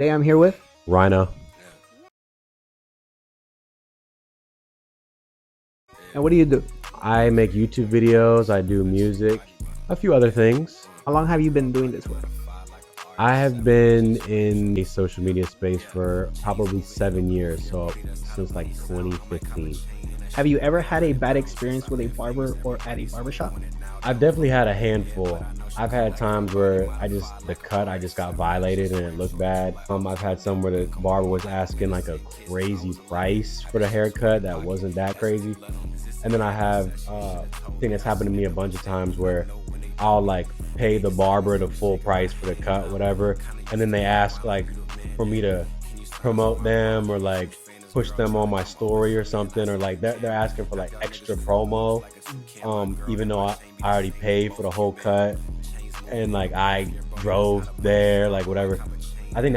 Today I'm here with Rhino. and what do you do? I make YouTube videos, I do music, a few other things. How long have you been doing this for? I have been in a social media space for probably 7 years, so since like 2015. Have you ever had a bad experience with a barber or at a barbershop? I've definitely had a handful. I've had times where I just got violated and it looked bad. I've had some where the barber was asking like a crazy price for the haircut that wasn't that crazy. And then I have thing that's happened to me a bunch of times where I'll like pay the barber the full price for the cut, whatever, and then they ask like for me to promote them or like push them on my story or something, or like they're asking for like extra promo, even though I already paid for the whole cut and like I drove there, like whatever. I think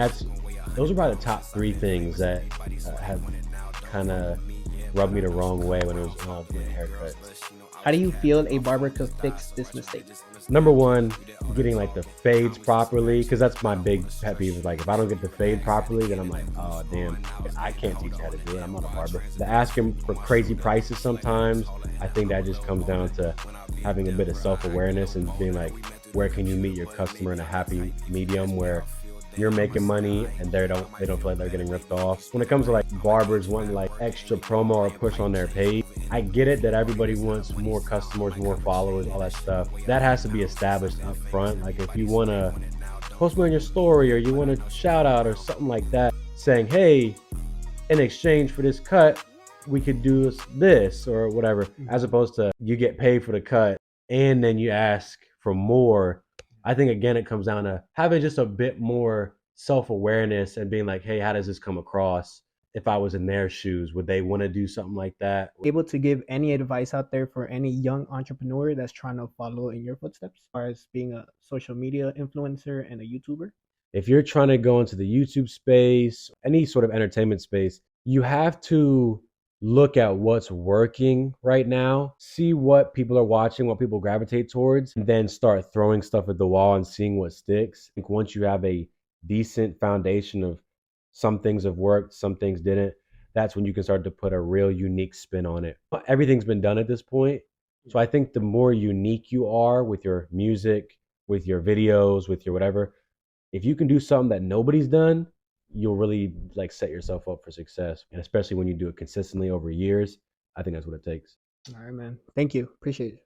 those are probably the top three things that have kind of rubbed me the wrong way when it was getting haircuts. How do you feel a barber could fix this mistake? Number one, getting like the fades properly, because that's my big pet peeve. Is like if I don't get the fade properly, then I'm like, oh damn, I can't teach you how to do it. I'm not a barber. The asking for crazy prices sometimes, I think that just comes down to having a bit of self-awareness and being like, where can you meet your customer in a happy medium where you're making money and they don't feel like they're getting ripped off. When it comes to like barbers wanting like extra promo or push on their page, I get it that everybody wants more customers, more followers, all that stuff. That has to be established up front. Like if you want to post me on your story or you want a shout out or something like that, saying, hey, in exchange for this cut, we could do this or whatever, as opposed to you get paid for the cut and then you ask for more. I think again, it comes down to having just a bit more self awareness and being like, hey, how does this come across? If I was in their shoes, would they want to do something like that? Able to give any advice out there for any young entrepreneur that's trying to follow in your footsteps as far as being a social media influencer and a YouTuber? If you're trying to go into the YouTube space, any sort of entertainment space, you have to look at what's working right now, see what people are watching, what people gravitate towards, and then start throwing stuff at the wall and seeing what sticks. I think once you have a decent foundation of some things have worked, some things didn't, that's when you can start to put a real unique spin on it. Everything's been done at this point. So I think the more unique you are with your music, with your videos, with your whatever, if you can do something that nobody's done, you'll really like set yourself up for success. And especially when you do it consistently over years, I think that's what it takes. All right, man. Thank you. Appreciate it.